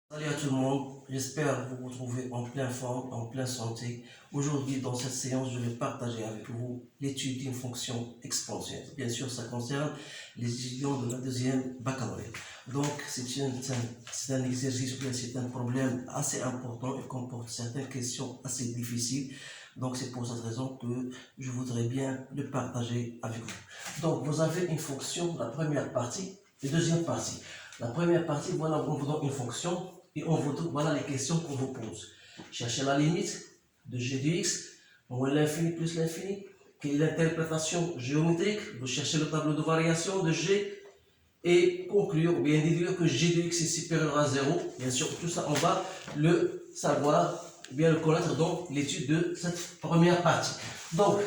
Salut à tout le monde, j'espère vous retrouver en pleine forme, en pleine santé. Aujourd'hui, dans cette séance, je vais partager avec vous l'étude d'une fonction exponentielle. Bien sûr, ça concerne les étudiants de la deuxième baccalauréat. Donc, c'est un exercice, c'est un problème assez important et comporte certaines questions assez difficiles. Donc, c'est pour cette raison que je voudrais bien le partager avec vous. Donc, vous avez une fonction, la première partie et deuxième partie. La première partie, voilà, on vous donne une fonction et on vous donne, voilà les questions qu'on vous pose. Cherchez la limite de g de x, moins l'infini plus l'infini. Quelle est l'interprétation géométrique? Vous cherchez le tableau de variation de g et conclure ou bien déduire que g de x est supérieur à 0. Bien sûr, tout ça, on va le savoir, ou bien le connaître dans l'étude de cette première partie. Donc,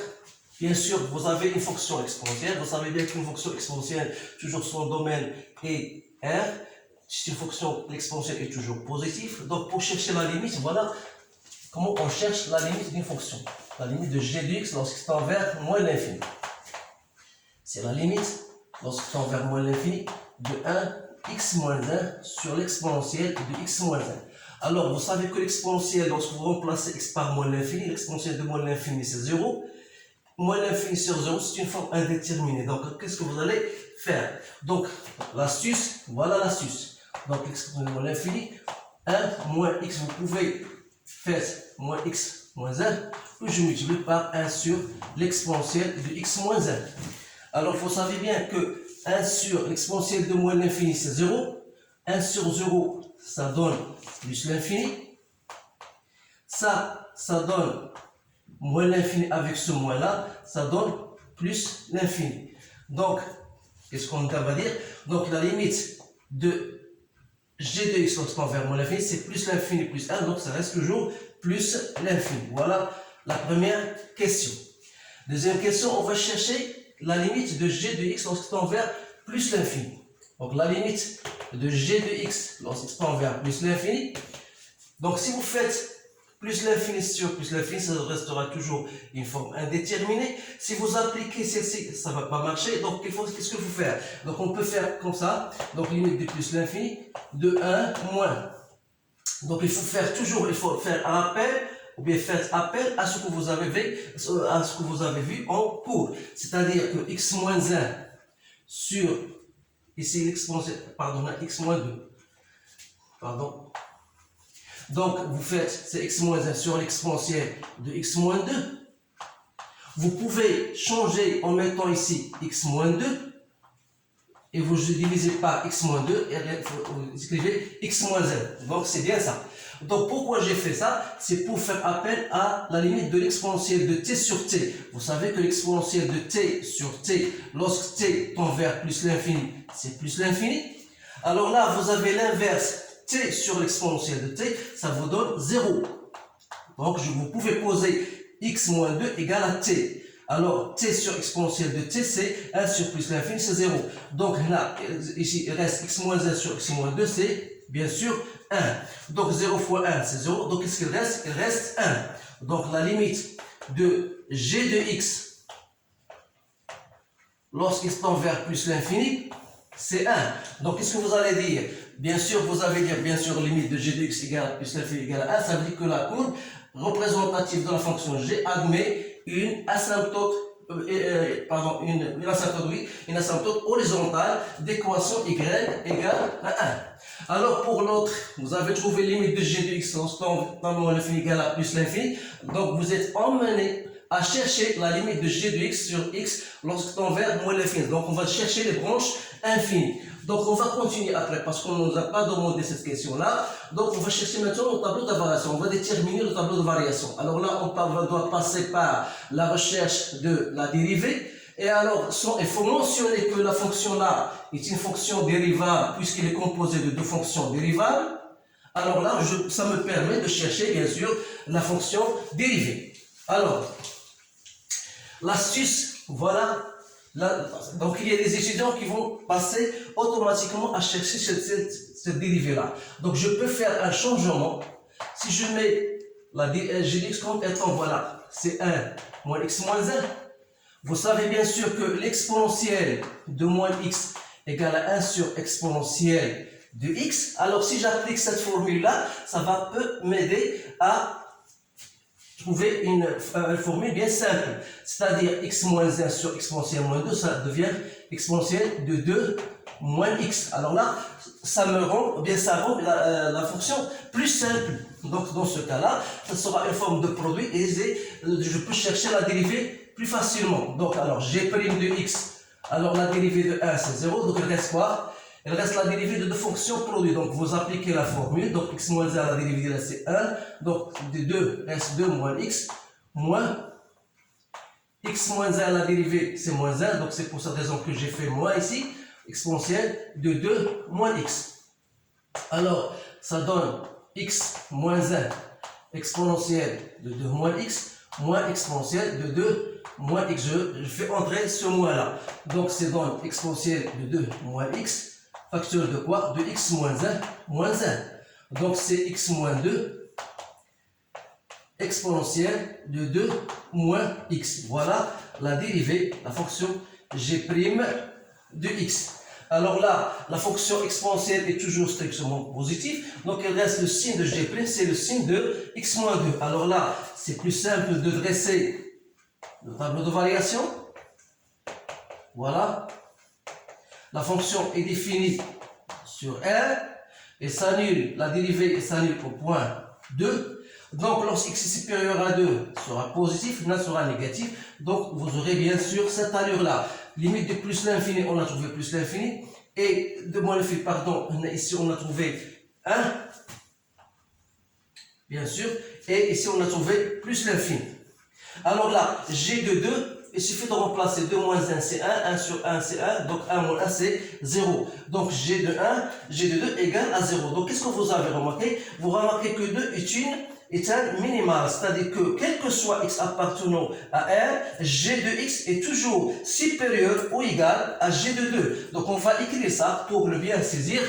bien sûr, vous avez une fonction exponentielle. Vous savez bien qu'une fonction exponentielle, toujours son domaine est R. Si une fonction exponentielle est toujours positive, donc pour chercher la limite, voilà comment on cherche la limite d'une fonction. La limite de g de x lorsqu'il tend vers moins l'infini. C'est la limite lorsqu'il tend vers moins l'infini de 1 x moins 1 sur l'exponentielle de x moins 1. Alors, vous savez que l'exponentielle, lorsque vous remplacez x par moins l'infini, l'exponentielle de moins l'infini c'est 0. Moins l'infini sur 0, c'est une forme indéterminée. Donc, qu'est-ce que vous allez faire? Donc, l'astuce, voilà l'astuce. Donc, l'expression de moins l'infini, 1 moins x, vous pouvez faire moins x moins 1, que je multiplie par 1 sur l'exponentielle de x moins 1. Alors, vous savez bien que 1 sur l'exponentielle de moins l'infini, c'est 0. 1 sur 0, ça donne plus l'infini. Ça donne moins l'infini avec ce moins-là, ça donne plus l'infini. Donc, qu'est-ce qu'on va dire? Donc, la limite de g de x lorsqu'on vers moins l'infini, c'est plus l'infini plus 1, donc ça reste toujours plus l'infini. Voilà la première question. Deuxième question, on va chercher la limite de g de x lorsqu'on vers plus l'infini. Donc, la limite de g de x lorsqu'on vers plus l'infini. Donc, si vous faites plus l'infini sur plus l'infini, ça restera toujours une forme indéterminée. Si vous appliquez celle-ci, ça ne va pas marcher. Donc, qu'est-ce qu'il faut faire? Donc, on peut faire comme ça. Donc, limite de plus l'infini de 1 moins. Donc, il faut faire appel ou bien faire appel à ce que vous avez vu en cours. C'est-à-dire que x moins 1 sur, ici l'exponentielle, pardon, x moins 2. Pardon. Donc, vous faites c'est x moins 1 sur l'exponentielle de x moins 2. Vous pouvez changer en mettant ici x moins 2 et vous divisez par x moins 2 et vous écrivez x moins 1. Donc, c'est bien ça. Donc, pourquoi j'ai fait ça? C'est pour faire appel à la limite de l'exponentielle de t sur t. Vous savez que l'exponentielle de t sur t, lorsque t tend vers plus l'infini, c'est plus l'infini. Alors là, vous avez l'inverse. T sur l'exponentielle de t, ça vous donne 0. Donc, vous pouvez poser x moins 2 égale à t. Alors, t sur exponentielle de t, c'est 1 sur plus l'infini, c'est 0. Donc, là, ici, il reste x moins 1 sur x moins 2, c'est bien sûr 1. Donc, 0 fois 1, c'est 0. Donc, qu'est-ce qu'il reste? Il reste 1. Donc, la limite de g de x, lorsqu'il tend vers plus l'infini, c'est 1. Donc, qu'est-ce que vous allez dire? Bien sûr, vous allez dire, bien sûr, limite de g de x égale plus l'infini égale à 1. Ça veut dire que la courbe représentative de la fonction g admet une asymptote, une asymptote horizontale d'équation y égale à 1. Alors, pour l'autre, vous avez trouvé limite de g de x lorsqu'on tend vers l'infini égale à plus l'infini. Donc, vous êtes emmené à chercher la limite de g de x sur x lorsqu'on vers moins l'infini. Donc, on va chercher les branches infinies. Donc, on va continuer après parce qu'on ne nous a pas demandé cette question-là. Donc, on va chercher maintenant le tableau de variation. On va déterminer le tableau de variation. Alors là, on doit passer par la recherche de la dérivée. Et alors, il faut mentionner que la fonction là est une fonction dérivable puisqu'elle est composée de deux fonctions dérivables. Alors là, ça me permet de chercher, bien sûr, la fonction dérivée. Alors, l'astuce, voilà. Donc, il y a des étudiants qui vont passer automatiquement à chercher cette dérivée-là. Donc, je peux faire un changement. Si je mets la g de x comme étant, voilà, c'est 1 moins x moins 1. Vous savez bien sûr que l'exponentielle de moins x égale à 1 sur exponentielle de x. Alors si j'applique cette formule-là, ça va m'aider à trouver une formule bien simple. C'est-à-dire x moins 1 sur exponentielle moins 2, ça devient exponentielle de 2 moins x. Alors là, ça rend la fonction plus simple. Donc dans ce cas-là, ça sera une forme de produit et je peux chercher la dérivée plus facilement. Donc alors, g' de x. Alors la dérivée de 1 c'est 0, donc il reste quoi? Il reste la dérivée de deux fonctions produits. Donc vous appliquez la formule, donc x moins 1, la dérivée de là c'est 1, donc de 2 reste 2 moins x, moins x moins 1, la dérivée c'est moins 1, donc c'est pour cette raison que j'ai fait moins ici, exponentielle de 2 moins x. Alors ça donne x moins 1 exponentielle de 2 moins x, moins exponentielle de 2 moins x. Je fais entrer ce moins là. Donc c'est donne exponentielle de 2 moins x, facteur de quoi? De x moins 1 moins 1. Donc c'est x moins 2 exponentielle de 2 moins x. Voilà la dérivée, la fonction g' de x. Alors là, la fonction exponentielle est toujours strictement positive. Donc il reste le signe de g', c'est le signe de x moins 2. Alors là, c'est plus simple de dresser le tableau de variation. Voilà. La fonction est définie sur R et s'annule, la dérivée s'annule au point 2. Donc lorsque x est supérieur à 2 sera positif, là sera négatif. Donc vous aurez bien sûr cette allure-là. Limite de plus l'infini, on a trouvé plus l'infini. Et de moins l'infini, pardon, ici on a trouvé 1. Bien sûr. Et ici on a trouvé plus l'infini. Alors là, g de 2. Il suffit de remplacer 2 moins 1 c'est 1, 1 sur 1 c'est 1, donc 1 moins 1 c'est 0. Donc g de 1, g de 2 égale à 0. Donc qu'est-ce que vous avez remarqué? Vous remarquez que 2 est un minimal, c'est-à-dire que quel que soit x appartenant à R, g de x est toujours supérieur ou égal à g de 2. Donc on va écrire ça pour le bien saisir.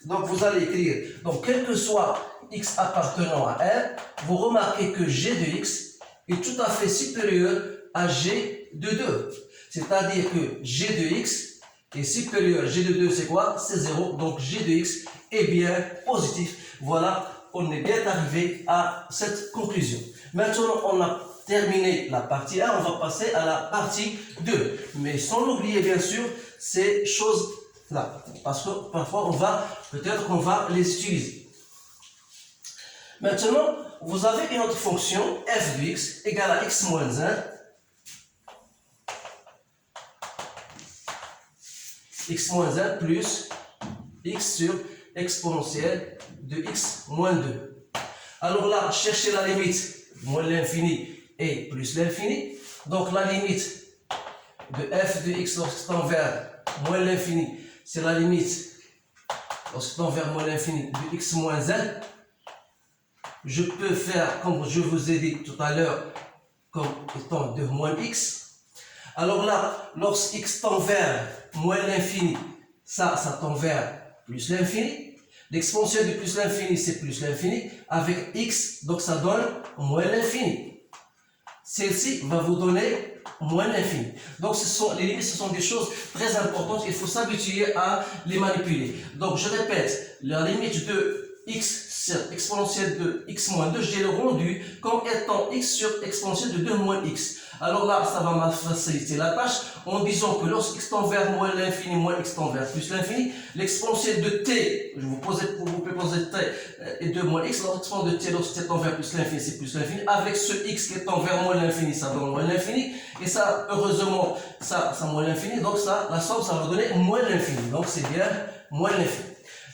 Donc vous allez écrire, donc quel que soit x appartenant à R, vous remarquez que g de x est tout à fait supérieur à g de 2. C'est-à-dire que g de x est supérieur à g de 2, c'est quoi? C'est 0. Donc g de x est bien positif. Voilà, on est bien arrivé à cette conclusion. Maintenant, on a terminé la partie 1, on va passer à la partie 2. Mais sans oublier, bien sûr, ces choses-là. Parce que parfois, peut-être qu'on va les utiliser. Maintenant, vous avez une autre fonction, f de x égale à x moins 1. X moins 1 plus x sur exponentielle de x moins 2. Alors là, cherchez la limite moins l'infini et plus l'infini. Donc la limite de f de x lorsque tend vers moins l'infini, c'est la limite lorsque tend vers moins l'infini de x moins 1. Je peux faire, comme je vous ai dit tout à l'heure, comme étant 2 moins x. Alors là, lorsque x tend vers moins l'infini, ça tend vers plus l'infini. L'exponentielle de plus l'infini, c'est plus l'infini. Avec x, donc ça donne moins l'infini. Celle-ci va vous donner moins l'infini. Donc les limites, ce sont des choses très importantes. Il faut s'habituer à les manipuler. Donc je répète, la limite de x sur exponentielle de x moins 2, j'ai le rendu comme étant x sur exponentielle de 2 moins x. Alors là, ça va me faciliter la tâche en disant que lorsque x tend vers moins l'infini, moins x tend vers plus l'infini, l'exponentielle de t, vous pouvez poser t et 2 moins x, l'exponentielle de t lorsque t tend vers plus l'infini, c'est plus l'infini. Avec ce x qui tend vers moins l'infini, ça donne moins l'infini. Et ça, heureusement, ça moins l'infini. Donc ça, la somme, ça va donner moins l'infini. Donc c'est bien moins l'infini.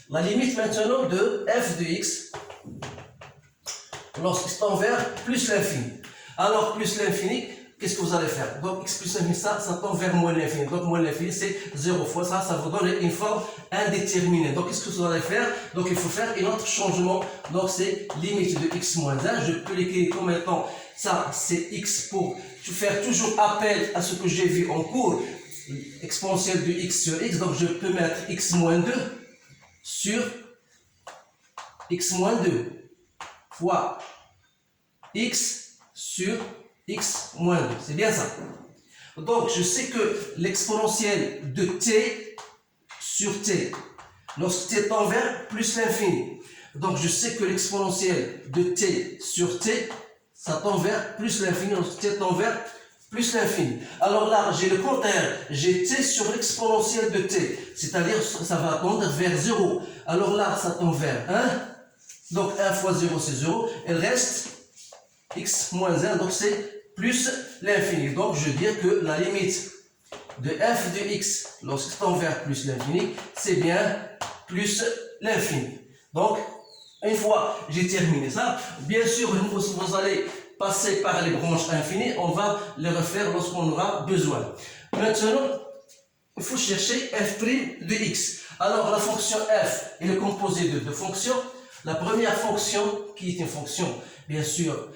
La limite maintenant de f de x lorsqu'il tend vers plus l'infini. Alors plus l'infini, qu'est-ce que vous allez faire? Donc x plus l'infini, ça tend vers moins l'infini. Donc moins l'infini, c'est 0 fois ça, ça vous donne une forme indéterminée. Donc qu'est-ce que vous allez faire? Donc il faut faire un autre changement. Donc c'est limite de x moins 1. Je peux l'écrire comme étant ça, c'est x pour faire toujours appel à ce que j'ai vu en cours. Exponentielle de x sur x. Donc je peux mettre x moins 2 sur x moins 2 fois x sur x moins 2. C'est bien ça. Donc, je sais que l'exponentielle de t sur t. Lorsque t tend vers plus l'infini. Donc je sais que l'exponentielle de t sur t, ça tend vers plus l'infini. Lorsque t tend vers plus l'infini. Alors là, j'ai le contraire. J'ai t sur l'exponentielle de t. C'est-à-dire, ça va tendre vers 0. Alors là, ça tend vers 1. Donc 1 fois 0, c'est 0. Il reste x moins 1. Donc c'est plus l'infini. Donc je veux dire que la limite de f de x, lorsque tend vers plus l'infini, c'est bien plus l'infini. Donc, une fois j'ai terminé ça, bien sûr, vous allez passer par les branches infinies, on va les refaire lorsqu'on aura besoin. Maintenant, il faut chercher f' de x. Alors, la fonction f elle est composée de deux fonctions. La première fonction, qui est une fonction, bien sûr,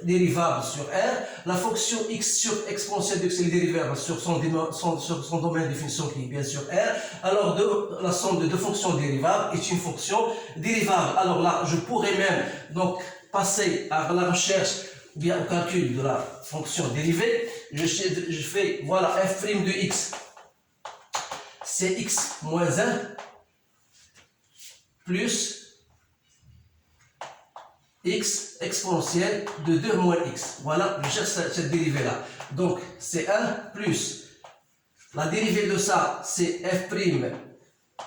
dérivable sur R, la fonction x sur exponentielle de x est dérivable sur son domaine de définition qui est bien sûr R. Alors la somme de deux fonctions dérivables est une fonction dérivable. Alors là, je pourrais même donc passer à la recherche bien au calcul de la fonction dérivée. Je fais voilà f' de x, c'est x moins 1 plus x exponentielle de 2 moins x. Voilà, je cherche cette dérivée-là. Donc, c'est 1 plus la dérivée de ça, c'est f'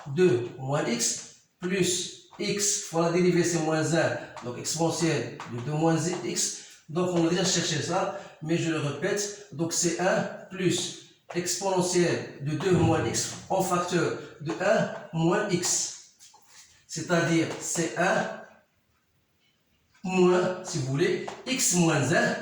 de moins x plus x fois la dérivée, c'est moins 1, donc exponentielle de 2 moins x. Donc, on a déjà cherché ça, mais je le répète. Donc, c'est 1 plus exponentielle de 2 moins x en facteur de 1 moins x. C'est-à-dire, c'est 1 moins, si vous voulez, x moins 1.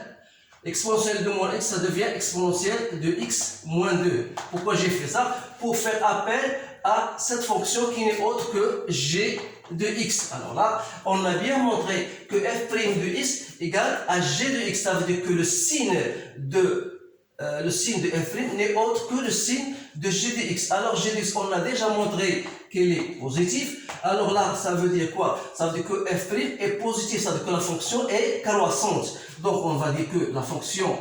Exponentielle de moins x, ça devient exponentielle de x moins 2. Pourquoi j'ai fait ça? Pour faire appel à cette fonction qui n'est autre que g de x. Alors là, on a bien montré que f' de x égale à g de x. Ça veut dire que le signe de f' n'est autre que le signe de g de x. Alors g de x, on a déjà montré qu'il est positif. Alors là, ça veut dire quoi? Ça veut dire que f' est positif, ça veut dire que la fonction est croissante. Donc on va dire que la fonction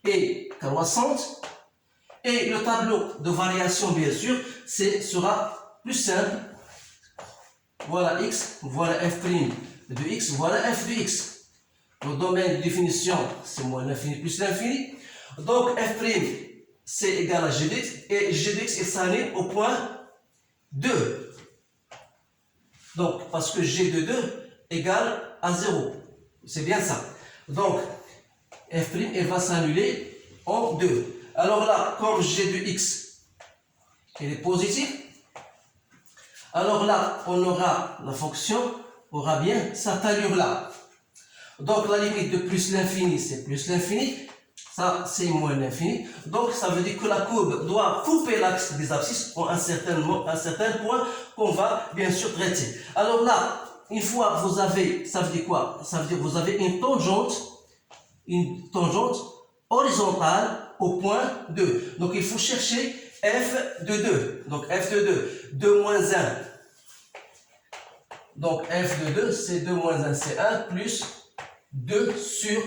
est croissante. Et le tableau de variation, bien sûr, sera plus simple. Voilà x, voilà f' de x, voilà f de x. Le domaine de définition, c'est moins l'infini plus l'infini. Donc f' c'est égal à g de x, et g de x est salé au point 2. Donc, parce que g de 2 égale à 0. C'est bien ça. Donc, f' elle va s'annuler en 2. Alors là, comme g de x elle est positive, alors là, on aura la fonction, aura bien cette allure-là. Donc, la limite de plus l'infini, c'est plus l'infini. Ça, c'est moins l'infini. Donc, ça veut dire que la courbe doit couper l'axe des abscisses en un certain point qu'on va bien sûr traiter. Alors là, une fois vous avez, ça veut dire quoi? Ça veut dire que vous avez une tangente horizontale au point 2. Donc, il faut chercher f de 2. Donc, f de 2, 2 moins 1. Donc, f de 2, c'est 2 moins 1, c'est 1, plus 2 sur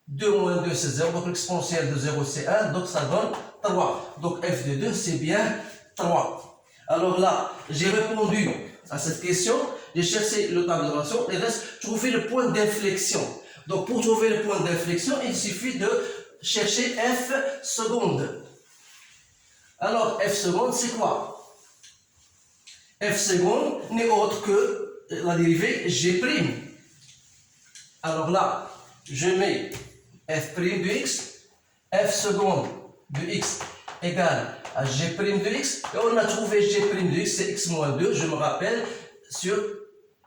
2 moins 2, c'est 0. Donc, l'exponentielle de 0, c'est 1. Donc, ça donne 3. Donc, f de 2, c'est bien 3. Alors là, j'ai répondu à cette question. J'ai cherché le tableau de relation. Et reste, trouver le point d'inflexion. Donc, pour trouver le point d'inflexion, il suffit de chercher f seconde. Alors, f seconde, c'est quoi? F seconde n'est autre que la dérivée g'. Alors là, je mets f' de x, f seconde de x égale à g' de x. Et on a trouvé g' de x, c'est x moins 2, je me rappelle, sur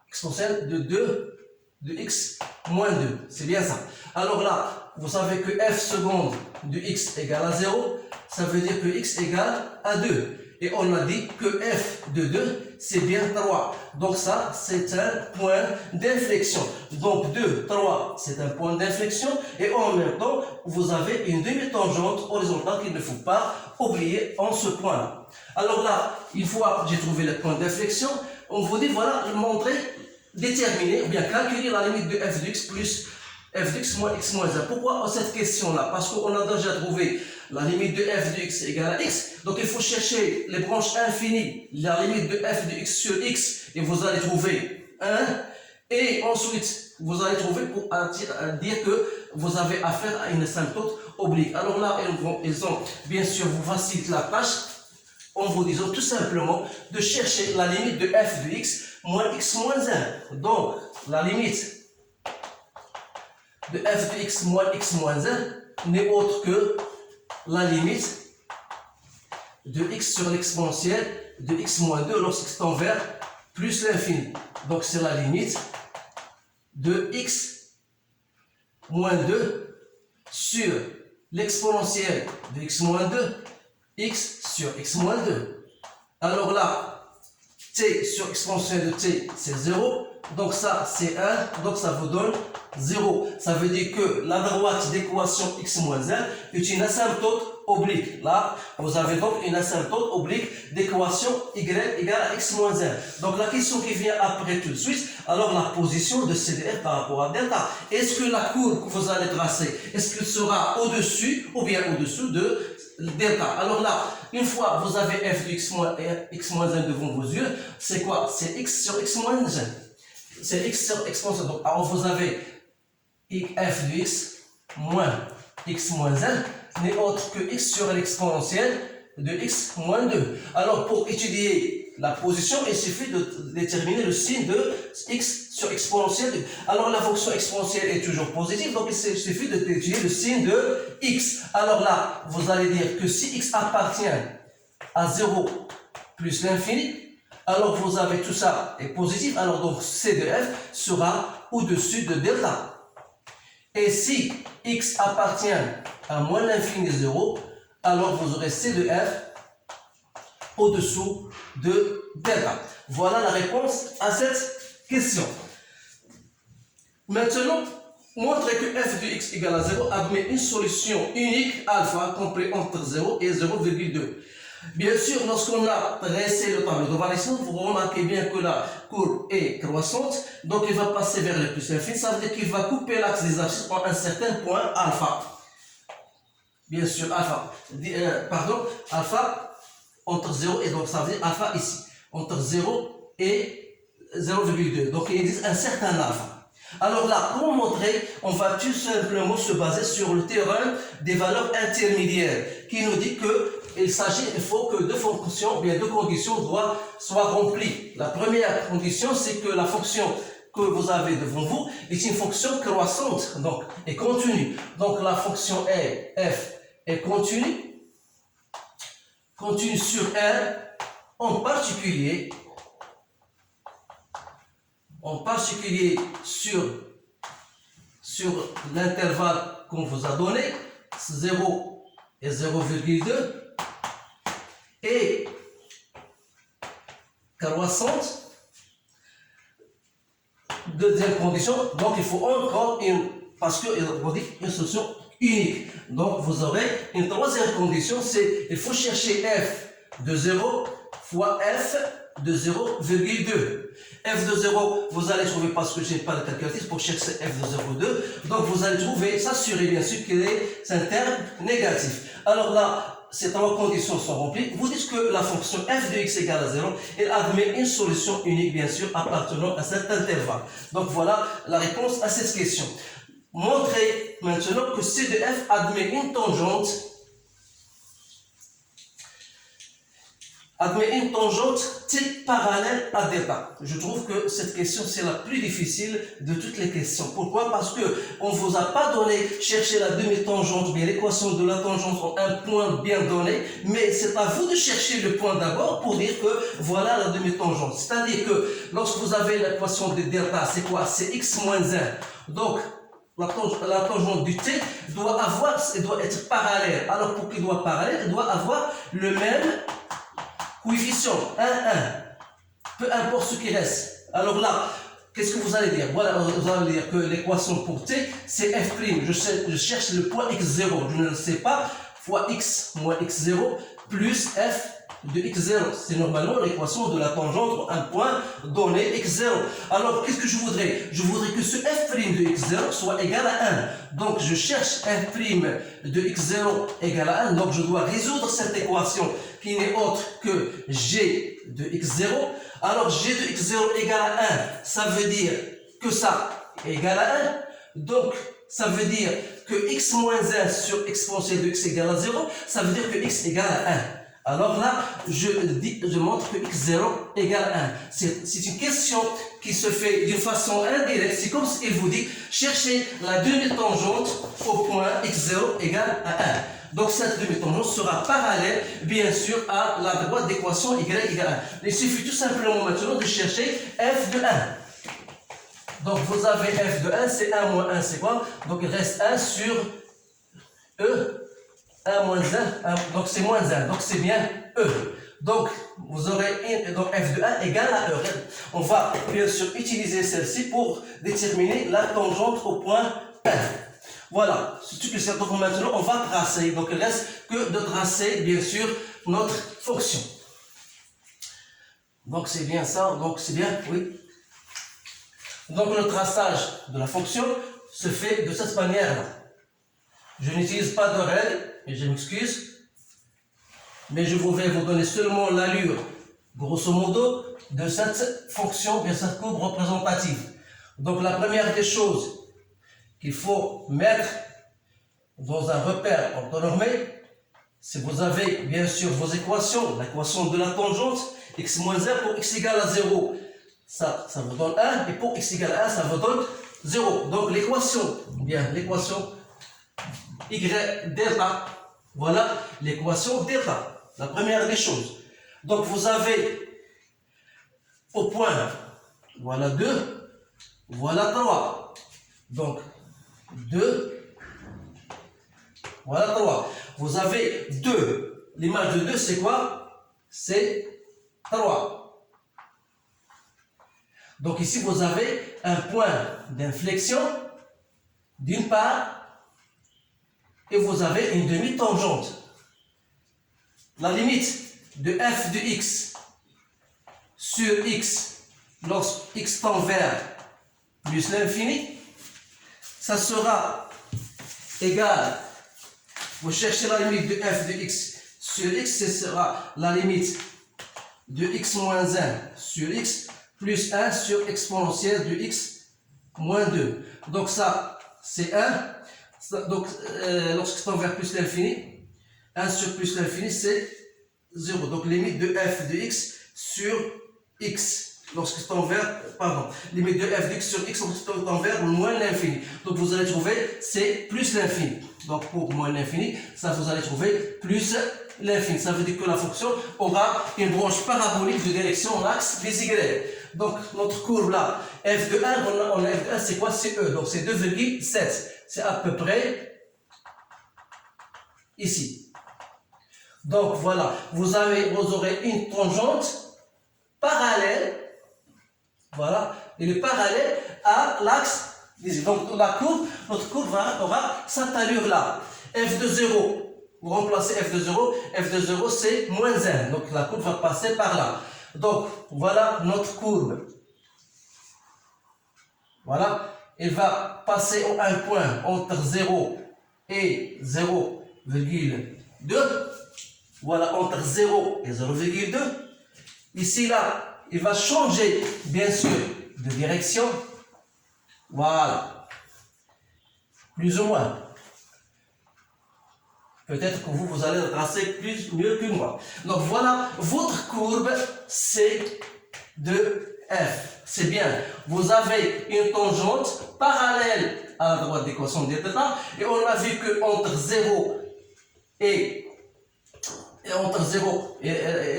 exponentielle de 2 de x moins 2. C'est bien ça. Alors là, vous savez que f seconde de x égale à 0, ça veut dire que x égale à 2. Et on a dit que f de 2, c'est bien 3. Donc ça, c'est un point d'inflexion. Donc 2, 3, c'est un point d'inflexion. Et en même temps, vous avez une demi-tangente horizontale qu'il ne faut pas oublier en ce point-là. Alors là, une fois que j'ai trouvé le point d'inflexion, on vous dit, voilà, montrer, déterminer, ou bien calculer la limite de f de x plus f de x moins x moins 1. Pourquoi cette question-là? Parce qu'on a déjà trouvé la limite de f de x est égale à x. Donc il faut chercher les branches infinies, la limite de f de x sur x, et vous allez trouver 1. Et ensuite, vous allez trouver pour dire que vous avez affaire à une asymptote oblique. Alors là, ils ont bien sûr vous facilite la tâche en vous disant tout simplement de chercher la limite de f de x moins x moins 1. Donc, la limite de f de x moins x moins 1 n'est autre que la limite de x sur l'exponentielle de x moins 2 lorsqu'x tend vers plus l'infini. Donc, c'est la limite de x moins 2 sur l'exponentielle de x moins 2, x sur x moins 2. Alors là, t sur exponentielle de t, c'est 0. Donc ça, c'est 1. Donc ça vous donne 0. Ça veut dire que la droite d'équation x moins 1 est une asymptote oblique. Là, vous avez donc une asymptote oblique d'équation y égale à x moins 1. Donc la question qui vient après tout de suite, alors la position de CDF par rapport à delta. Est-ce que la courbe que vous allez tracer, est-ce qu'elle sera au-dessus ou bien au-dessous de delta? Alors là, une fois vous avez f de x moins 1 devant vos yeux, c'est quoi? C'est x sur x moins 1. C'est x sur exponentielle. Donc, alors vous avez f de x moins x moins 1 n'est autre que x sur l'exponentielle de x moins 2. Alors, pour étudier la position, il suffit de déterminer le signe de x sur exponentielle. Alors, la fonction exponentielle est toujours positive, donc il suffit de d'étudier le signe de x. Alors là, vous allez dire que si x appartient à 0 plus l'infini, alors vous avez tout ça est positif, alors donc C de f sera au-dessus de delta. Et si x appartient à moins l'infini de 0, alors vous aurez C de f au-dessous de delta. Voilà la réponse à cette question. Maintenant, montrez que f de x égale à 0 admet une solution unique alpha compris entre 0 et 0,2. Bien sûr, lorsqu'on a dressé le tableau de variation, vous remarquez bien que la courbe est croissante, donc il va passer vers le plus infini, ça veut dire qu'il va couper l'axe des abscisses en un certain point alpha. Bien sûr, alpha entre 0 et donc ça veut dire alpha ici, entre 0 et 0,2. Donc il existe un certain alpha. Alors là, pour montrer, on va tout simplement se baser sur le théorème des valeurs intermédiaires qui nous dit que il faut que deux fonctions, bien deux conditions soient remplies. La première condition, c'est que la fonction que vous avez devant vous est une fonction croissante, donc est continue. Donc la fonction f est continue sur R, en particulier sur l'intervalle qu'on vous a donné, 0 et 0,2, et croissante. Deuxième condition, donc il faut encore parce qu'on dit une solution unique. Donc vous aurez une troisième condition, c'est il faut chercher f de 0 fois f de 0,2. F de 0, vous allez trouver, parce que je n'ai pas de calculatrice pour chercher f de 0,2, donc vous allez trouver, s'assurer bien sûr qu'il est un terme négatif. Alors là, ces trois conditions sont remplies, vous dites que la fonction f de x égale à 0, elle admet une solution unique, bien sûr, appartenant à cet intervalle. Donc voilà la réponse à cette question. Montrez maintenant que C de f admet une tangente t parallèle à delta. Je trouve que cette question, c'est la plus difficile de toutes les questions. Pourquoi? Parce que on vous a pas donné chercher la demi-tangente ou bien l'équation de la tangente en un point bien donné, mais c'est à vous de chercher le point d'abord pour dire que voilà la demi-tangente. C'est-à-dire que lorsque vous avez l'équation de delta, c'est quoi? C'est x moins 1. Donc, la tangente du t doit être parallèle. Alors, pour qu'il soit parallèle, il doit avoir le même coefficient, 1, 1. Peu importe ce qui reste. Alors là, qu'est-ce que vous allez dire? Voilà, vous allez dire que l'équation pour t, c'est f'. Je cherche le point x0, je ne le sais pas, fois x moins x0 plus f de x0. C'est normalement l'équation de la tangente pour un point donné x0. Alors, qu'est-ce que je voudrais? Je voudrais que ce f' de x0 soit égal à 1. Donc, je cherche f' de x0 égal à 1. Donc, je dois résoudre cette équation qui n'est autre que g de x0. Alors, g de x0 égale à 1, ça veut dire que ça est égal à 1. Donc, ça veut dire que x moins 1 sur exponentielle de x égale à 0, ça veut dire que x égale à 1. Alors là, je montre que x0 égale à 1. C'est une question qui se fait d'une façon indirecte. C'est comme s'il vous dit, cherchez la demi-tangente au point x0 égale à 1. Donc cette demi-tangente sera parallèle, bien sûr, à la droite d'équation y égale à 1. Il suffit tout simplement maintenant de chercher f de 1. Donc vous avez f de 1, c'est 1 moins 1, c'est quoi? Donc il reste 1 sur E. 1 moins 1, donc c'est moins 1, donc c'est bien E. Donc vous aurez donc f de 1 égale à E. On va bien sûr utiliser celle-ci pour déterminer la tangente au point 1. Voilà, donc maintenant on va tracer, donc il ne reste que de tracer bien sûr notre fonction. Donc c'est bien ça, donc c'est bien, oui. Donc le traçage de la fonction se fait de cette manière-là. Je n'utilise pas de règle, et je m'excuse, mais je vais vous donner seulement l'allure, grosso modo, de cette fonction, de cette courbe représentative. Donc la première des choses qu'il faut mettre dans un repère orthonormé, c'est vous avez bien sûr vos équations, l'équation de la tangente, x moins 1 pour x égale à 0. Ça vous donne 1, et pour x égale à 1, ça vous donne 0. Donc l'équation, l'équation y delta, voilà l'équation delta, la première des choses. Donc vous avez au point, voilà 2, voilà 3. Donc 2, voilà 3. Vous avez 2. L'image de 2, c'est quoi? C'est 3. Donc ici, vous avez un point d'inflexion, d'une part, et vous avez une demi-tangente. La limite de f de x sur x, lorsque x tend vers plus l'infini, ça sera égal, vous cherchez la limite de f de x sur x, ce sera la limite de x moins 1 sur x, plus 1 sur exponentielle de x moins 2. Donc ça, c'est 1. Donc, lorsque tend vers plus l'infini, 1 sur plus l'infini, c'est 0. Donc, limite de f de x sur x. Lorsque tend vers, limite de f de x sur x, lorsque tend vers moins l'infini. Donc, vous allez trouver, c'est plus l'infini. Donc, pour moins l'infini, ça, vous allez trouver plus l'infini. Ça veut dire que la fonction aura une branche parabolique de direction en axe des y. Donc, notre courbe là, f de 1, on a f de 1, c'est quoi? C'est E. Donc, c'est 2,7. C'est à peu près ici. Donc, voilà. Vous aurez une tangente parallèle. Voilà. Elle est parallèle à l'axe d'ici. Donc, notre courbe aura cette allure-là. F de 0. Vous remplacez f de 0. F de 0, c'est moins 1. Donc, la courbe va passer par là. Donc, voilà notre courbe. Voilà. Elle va passer au un point entre 0 et 0,2. Voilà, entre 0 et 0,2. Ici, là, il va changer, bien sûr, de direction. Voilà. Plus ou moins. Peut-être que vous allez le tracer mieux que moi. Donc voilà, votre courbe, c'est de f. C'est bien. Vous avez une tangente parallèle à la droite d'équation de delta. Et on a vu que entre 0 et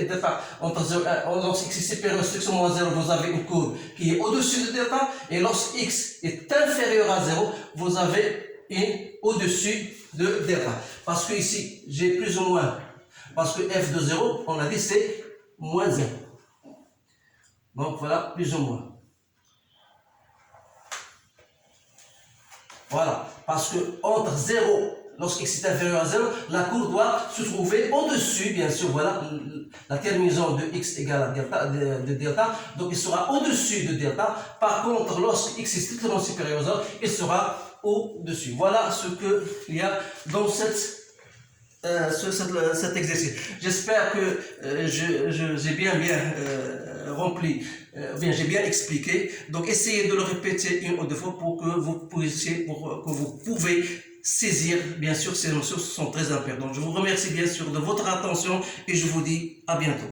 delta, lorsque x est supérieur à x moins 0, vous avez une courbe qui est au-dessus de delta. Et lorsque x est inférieur à 0, vous avez une au-dessus de delta. Parce que ici, j'ai plus ou moins. Parce que f de 0, on a dit, c'est moins 1. Donc voilà, plus ou moins. Voilà, parce que entre 0 lorsque x est inférieur à 0, la courbe doit se trouver au-dessus, bien sûr, voilà, la terminaison de x égale à delta, de delta, donc il sera au-dessus de delta. Par contre, lorsque x est strictement supérieur à 0, il sera au-dessus. Voilà ce qu'il y a dans cet exercice. J'espère que j'ai bien rempli, bien j'ai bien expliqué. Donc essayez de le répéter une ou deux fois pour que vous pouvez saisir. Bien sûr, ces notions sont très importantes. Donc je vous remercie bien sûr de votre attention et je vous dis à bientôt.